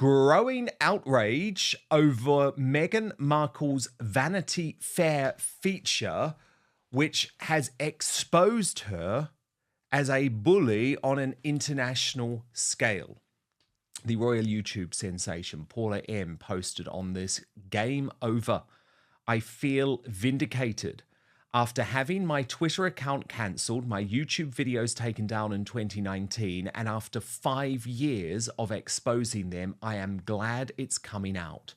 growing outrage over Meghan Markle's Vanity Fair feature, which has exposed her as a bully on an international scale. The royal YouTube sensation Paula M posted on this: "Game over. I feel vindicated. After having my Twitter account cancelled, my YouTube videos taken down in 2019, and after 5 years of exposing them, I am glad it's coming out."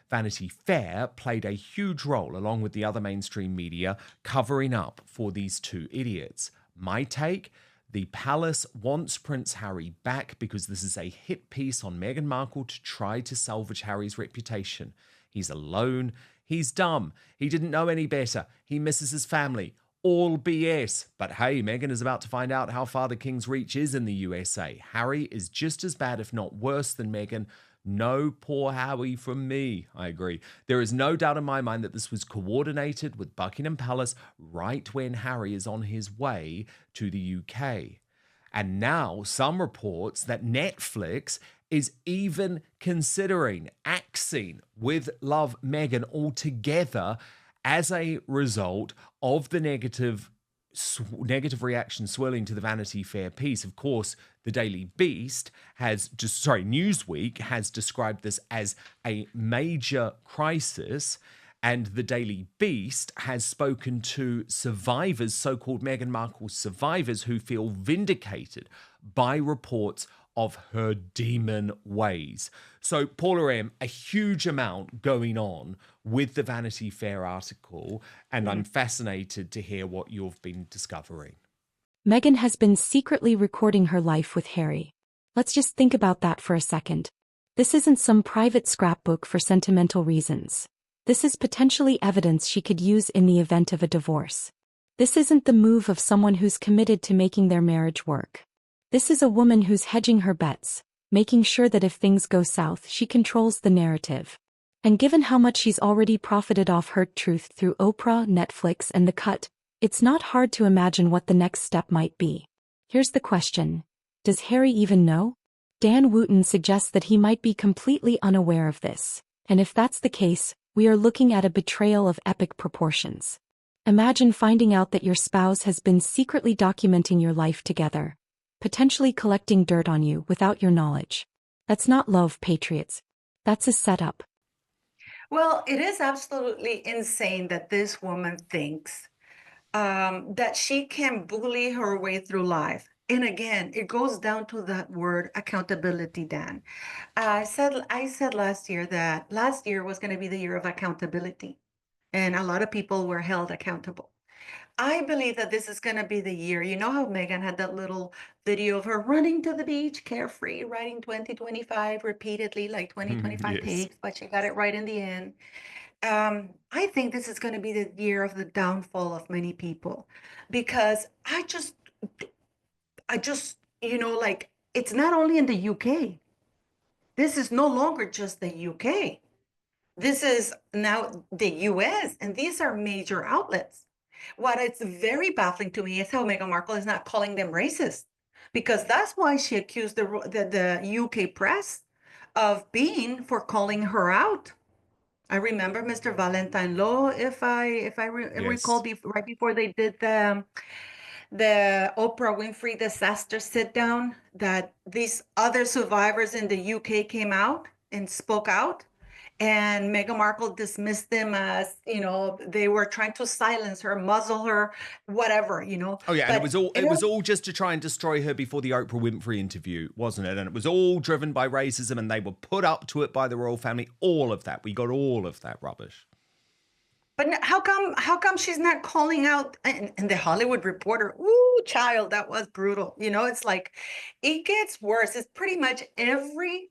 Vanity Fair played a huge role, along with the other mainstream media, covering up for these two idiots. My take: the palace wants Prince Harry back because this is a hit piece on Meghan Markle to try to salvage Harry's reputation. He's alone. He's dumb. He didn't know any better. He misses his family. All BS. But hey, Meghan is about to find out how far the king's reach is in the USA. Harry is just as bad, if not worse, than Meghan. No poor Harry from me. I agree. There is no doubt in my mind that this was coordinated with Buckingham Palace right when Harry is on his way to the UK. And now some reports that Netflix is even considering axing with Love Meghan altogether as a result of the negative reaction swirling to the Vanity Fair piece. Of course, the Daily Beast Newsweek has described this as a major crisis, and the Daily Beast has spoken to survivors, so-called Meghan Markle survivors, who feel vindicated by reports of her demon ways. So, Paula M., a huge amount going on with the Vanity Fair article, and I'm fascinated to hear what you've been discovering. Meghan has been secretly recording her life with Harry. Let's just think about that for a second. This isn't some private scrapbook for sentimental reasons. This is potentially evidence she could use in the event of a divorce. This isn't the move of someone who's committed to making their marriage work. This is a woman who's hedging her bets, making sure that if things go south, she controls the narrative. And given how much she's already profited off her truth through Oprah, Netflix, and The Cut, it's not hard to imagine what the next step might be. Here's the question: does Harry even know? Dan Wootton suggests that he might be completely unaware of this. And if that's the case, we are looking at a betrayal of epic proportions. Imagine finding out that your spouse has been secretly documenting your life together, potentially collecting dirt on you without your knowledge. That's not love, patriots. That's a setup. Well, it is absolutely insane that this woman thinks that she can bully her way through life. And again, it goes down to that word accountability, Dan. I said last year that last year was going to be the year of accountability, and a lot of people were held accountable. I believe that this is going to be the year. You know how Meghan had that little video of her running to the beach, carefree, writing 2025 repeatedly, like 2025 Yes. takes, but she got it right in the end. I think this is going to be the year of the downfall of many people, because I just, like, it's not only in the UK. This is no longer just the UK. This is now the US, and these are major outlets. What is very baffling to me is how Meghan Markle is not calling them racist, because that's why she accused the UK press of being for calling her out. I remember Mr. Valentine Lowe, if I recall, right before they did the Oprah Winfrey disaster sit down, that these other survivors in the UK came out and spoke out, and Meghan Markle dismissed them as, they were trying to silence her, muzzle her, whatever, Oh yeah, But and it was all just to try and destroy her before the Oprah Winfrey interview, wasn't it? And it was all driven by racism, and they were put up to it by the royal family. All of that. We got all of that rubbish. But how come she's not calling out, and the Hollywood Reporter? Ooh, child, that was brutal. It's like, it gets worse. It's pretty much every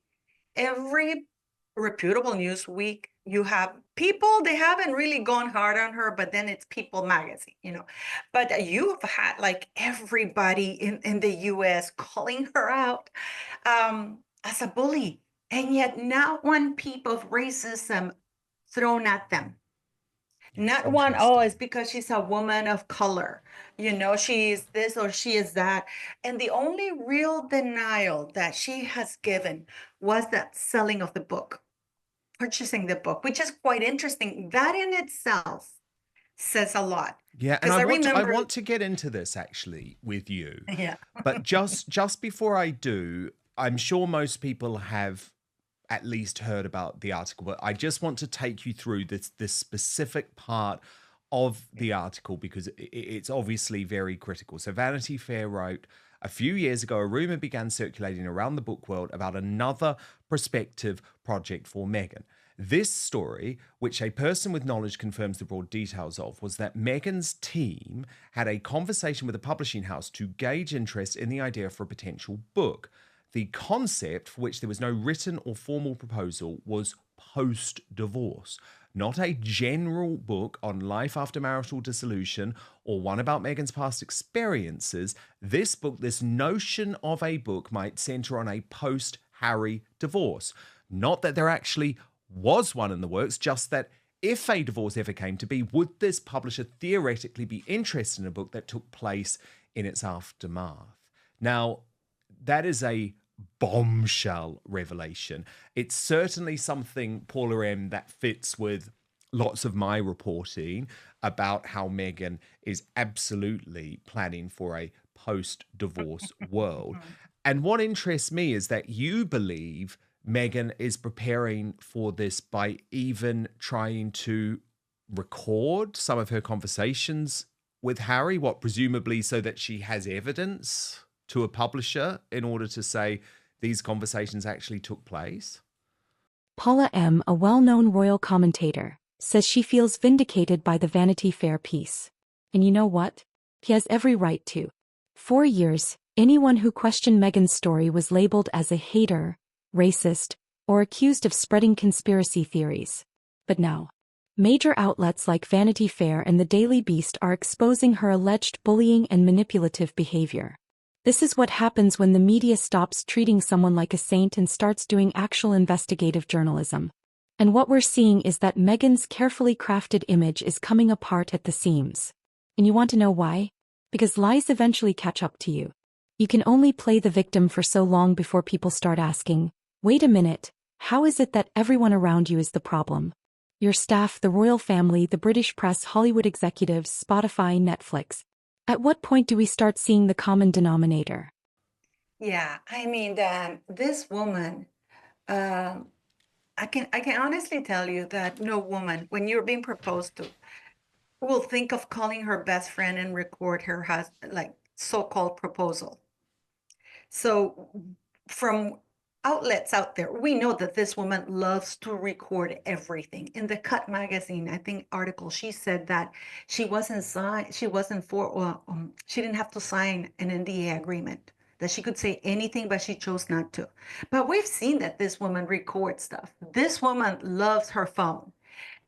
reputable news week, you have people, they haven't really gone hard on her, but then it's People magazine, But you've had like everybody in the US calling her out as a bully, and yet not one peep of racism thrown at them. Not one, oh, it's Interesting. because she's a woman of color. You know, she is this or she is that. And the only real denial that she has given was that selling of the book, purchasing the book, which is quite interesting. That in itself says a lot. Yeah, and Because I I remember, want to get into this actually with you. yeah, But just before I do, I'm sure most people have at least heard about the article, but I just want to take you through this specific part of the article because it's obviously very critical. So Vanity Fair wrote, a few years ago, a rumor began circulating around the book world about another prospective project for Meghan. This story, which a person with knowledge confirms the broad details of, was that Meghan's team had a conversation with a publishing house to gauge interest in the idea for a potential book. The concept, for which there was no written or formal proposal, was post-divorce, not a general book on life after marital dissolution or one about Meghan's past experiences. This book, this notion of a book, might center on a post-Harry divorce. Not that there actually was one in the works, just that if a divorce ever came to be, would this publisher theoretically be interested in a book that took place in its aftermath? Now, that is a bombshell revelation. It's certainly something, Paula M., that fits with lots of my reporting about how Meghan is absolutely planning for a post-divorce world. And what interests me is that you believe Meghan is preparing for this by even trying to record some of her conversations with Harry, what presumably so that she has evidence to a publisher in order to say these conversations actually took place? Paula M., a well-known royal commentator, says she feels vindicated by the Vanity Fair piece. And you know what? He has every right to. For years, anyone who questioned Meghan's story was labeled as a hater, racist, or accused of spreading conspiracy theories. But now, major outlets like Vanity Fair and the Daily Beast are exposing her alleged bullying and manipulative behavior. This is what happens when the media stops treating someone like a saint and starts doing actual investigative journalism. And what we're seeing is that Meghan's carefully crafted image is coming apart at the seams. And you want to know why? Because lies eventually catch up to you. You can only play the victim for so long before people start asking, wait a minute, how is it that everyone around you is the problem? Your staff, the royal family, the British press, Hollywood executives, Spotify, Netflix. At what point do we start seeing the common denominator? yeah. I mean, this woman, um, I can honestly tell you that no woman, when you're being proposed to, will think of calling her best friend and record her like so-called proposal. So from outlets out there, we know that this woman loves to record everything. In the Cut magazine, I think article, she said that she wasn't she didn't have to sign an NDA agreement, that she could say anything, but she chose not to. But we've seen that this woman records stuff. This woman loves her phone.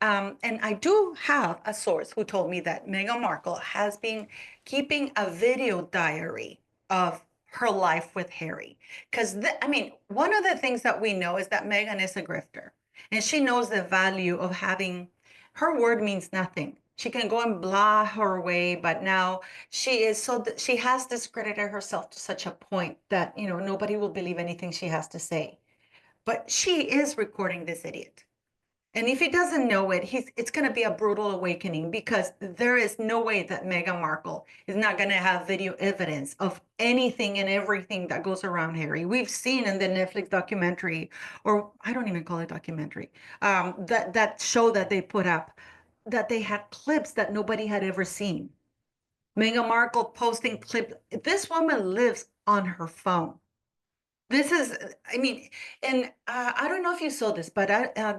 And I do have a source who told me that Meghan Markle has been keeping a video diary of her life with Harry. Because, I mean, one of the things that we know is that Meghan is a grifter. And she knows the value of having, her word means nothing. She can go and blah her way, but now she is she has discredited herself to such a point that, nobody will believe anything she has to say. But she is recording this idiot. And if he doesn't know it, it's going to be a brutal awakening, because there is no way that Meghan Markle is not going to have video evidence of anything and everything that goes around Harry. We've seen in the Netflix documentary, or I don't even call it documentary, that show that they put up, that they had clips that nobody had ever seen. Meghan Markle posting clips. This woman lives on her phone. This is, I mean, and I don't know if you saw this, but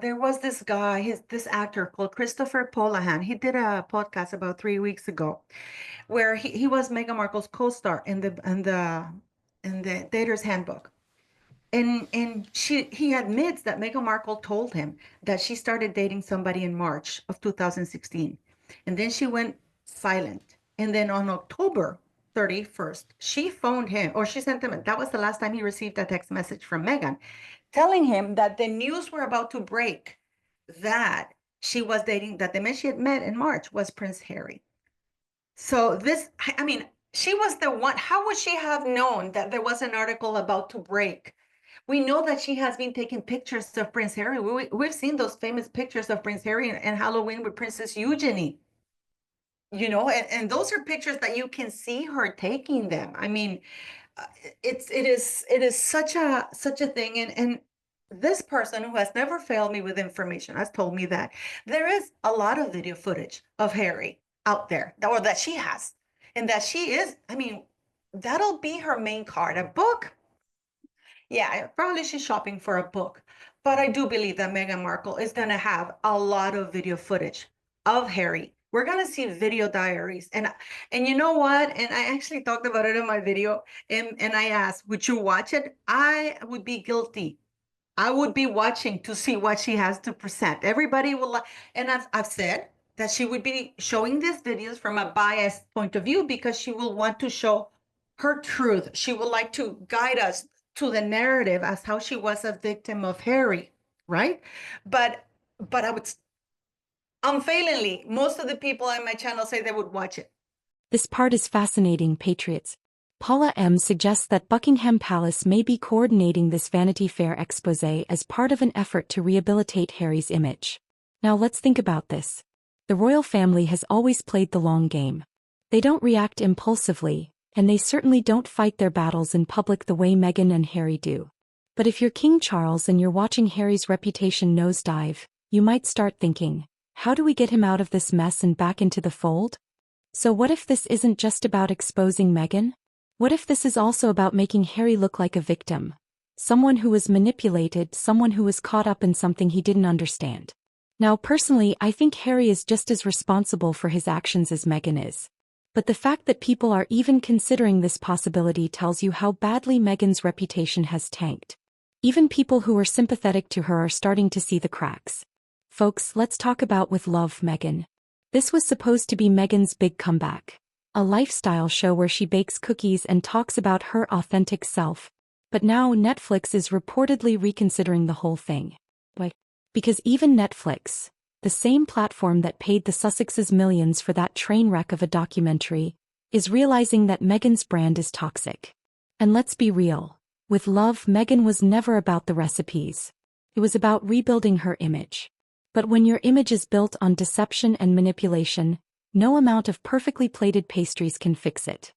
there was this guy, this actor called Christopher Polahan. He did a podcast about 3 weeks ago, where he was Meghan Markle's co-star in the Dater's Handbook, and he admits that Meghan Markle told him that she started dating somebody in March of 2016, and then she went silent, and then on October 31st, she phoned him, or she sent him, that was the last time he received a text message from Meghan, telling him that the news were about to break, that she was dating, that the man she had met in March was Prince Harry. So this, I mean, she was the one. How would she have known that there was an article about to break? We know that she has been taking pictures of Prince Harry. We've seen those famous pictures of Prince Harry and Halloween with Princess Eugenie, and those are pictures that you can see her taking them. I mean, it is such a thing. And this person who has never failed me with information has told me that there is a lot of video footage of Harry out there, or that she has, and that she is, I mean, that'll be her main card. A book, yeah, probably she's shopping for a book. But I do believe that Meghan Markle is going to have a lot of video footage of Harry. We're going to see video diaries. And you know what? And I actually talked about it in my video, and I asked, would you watch it? I would be guilty. I would be watching to see what she has to present. Everybody will like, and I've said that she would be showing these videos from a biased point of view because she will want to show her truth. She would like to guide us to the narrative as how she was a victim of Harry, right? But I would unfailingly, most of the people on my channel say they would watch it. This part is fascinating, Patriots. Paula M. suggests that Buckingham Palace may be coordinating this Vanity Fair exposé as part of an effort to rehabilitate Harry's image. Now let's think about this. The royal family has always played the long game. They don't react impulsively, and they certainly don't fight their battles in public the way Meghan and Harry do. But if you're King Charles and you're watching Harry's reputation nosedive, you might start thinking, how do we get him out of this mess and back into the fold? So what if this isn't just about exposing Meghan? What if this is also about making Harry look like a victim? Someone who was manipulated, someone who was caught up in something he didn't understand. Now personally, I think Harry is just as responsible for his actions as Meghan is. But the fact that people are even considering this possibility tells you how badly Meghan's reputation has tanked. Even people who were sympathetic to her are starting to see the cracks. Folks, let's talk about With Love, Meghan. This was supposed to be Meghan's big comeback. A lifestyle show where she bakes cookies and talks about her authentic self. But now Netflix is reportedly reconsidering the whole thing. Why? Because even Netflix, the same platform that paid the Sussexes millions for that train wreck of a documentary, is realizing that Meghan's brand is toxic. And let's be real. With Love, Meghan was never about the recipes. It was about rebuilding her image. But when your image is built on deception and manipulation, no amount of perfectly plated pastries can fix it.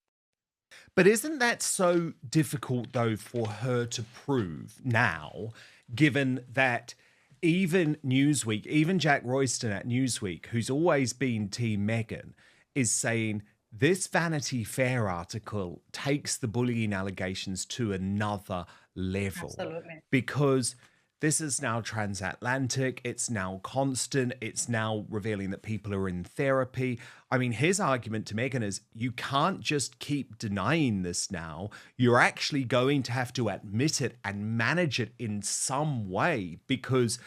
But isn't that so difficult, though, for her to prove now, given that even Newsweek, even Jack Royston at Newsweek, who's always been Team Meghan, is saying this Vanity Fair article takes the bullying allegations to another level. Absolutely. Because this is now transatlantic, it's now constant, it's now revealing that people are in therapy. I mean, his argument to Meghan is, you can't just keep denying this now. You're actually going to have to admit it and manage it in some way because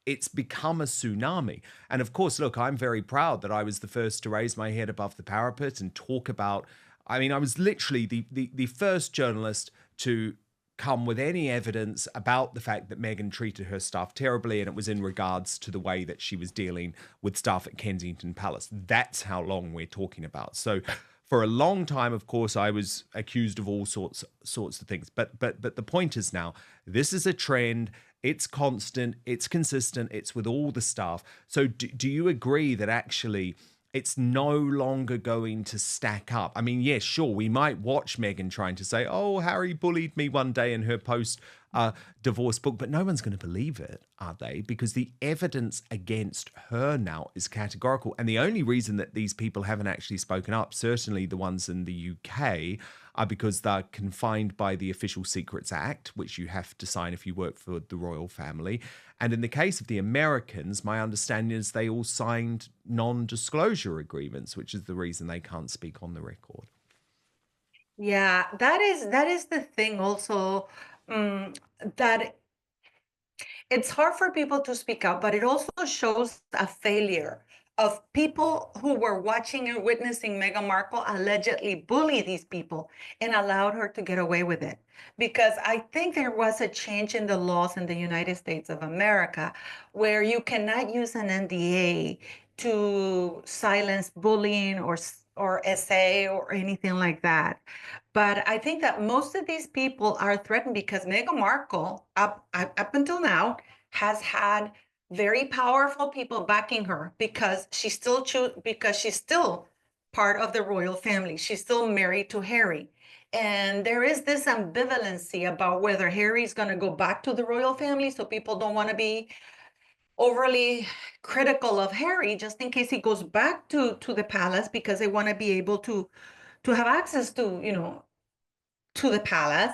it's become a tsunami. And of course, look, I'm very proud that I was the first to raise my head above the parapet and talk about, I mean, I was literally the first journalist to come with any evidence about the fact that Meghan treated her staff terribly, and it was in regards to the way that she was dealing with staff at Kensington Palace. That's how long we're talking about. So for a long time, of course, I was accused of all sorts of things. But the point is now, this is a trend. It's constant. It's consistent. It's with all the staff. So do you agree that actually it's no longer going to stack up? I mean, yes, sure, we might watch Meghan trying to say, oh, Harry bullied me one day in her post-divorce book, but no one's going to believe it, are they? Because the evidence against her now is categorical. And the only reason that these people haven't actually spoken up, certainly the ones in the UK, are because they're confined by the Official Secrets Act, which you have to sign if you work for the royal family. And in the case of the Americans, my understanding is they all signed non-disclosure agreements, which is the reason they can't speak on the record. Yeah, that is the thing also, that it's hard for people to speak up, but it also shows a failure of people who were watching and witnessing Meghan Markle allegedly bully these people and allowed her to get away with it. Because I think there was a change in the laws in the United States of America where you cannot use an NDA to silence bullying or SA or anything like that. But I think that most of these people are threatened because Meghan Markle, up until now, has had very powerful people backing her because she's still part of the royal family. She's still married to Harry. And there is this ambivalency about whether Harry's going to go back to the royal family. So people don't want to be overly critical of Harry just in case he goes back to the palace because they want to be able to have access to, to the palace.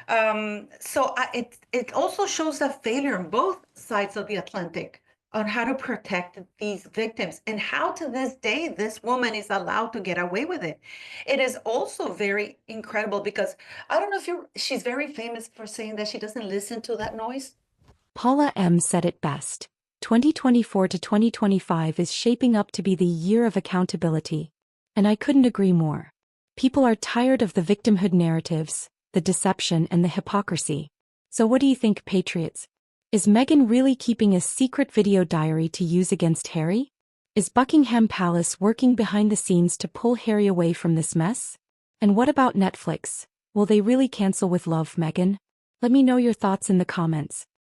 It also shows a failure on both sides of the Atlantic on how to protect these victims and how to this day this woman is allowed to get away with it. It is also very incredible because I don't know if she's very famous for saying that she doesn't listen to that noise. Paula M. said it best. 2024 to 2025 is shaping up to be the year of accountability. And I couldn't agree more. People are tired of the victimhood narratives, the deception and the hypocrisy. So what do you think, patriots? Is Meghan really keeping a secret video diary to use against Harry? Is Buckingham Palace working behind the scenes to pull Harry away from this mess? And what about Netflix? Will they really cancel With Love, Meghan? Let me know your thoughts in the comments.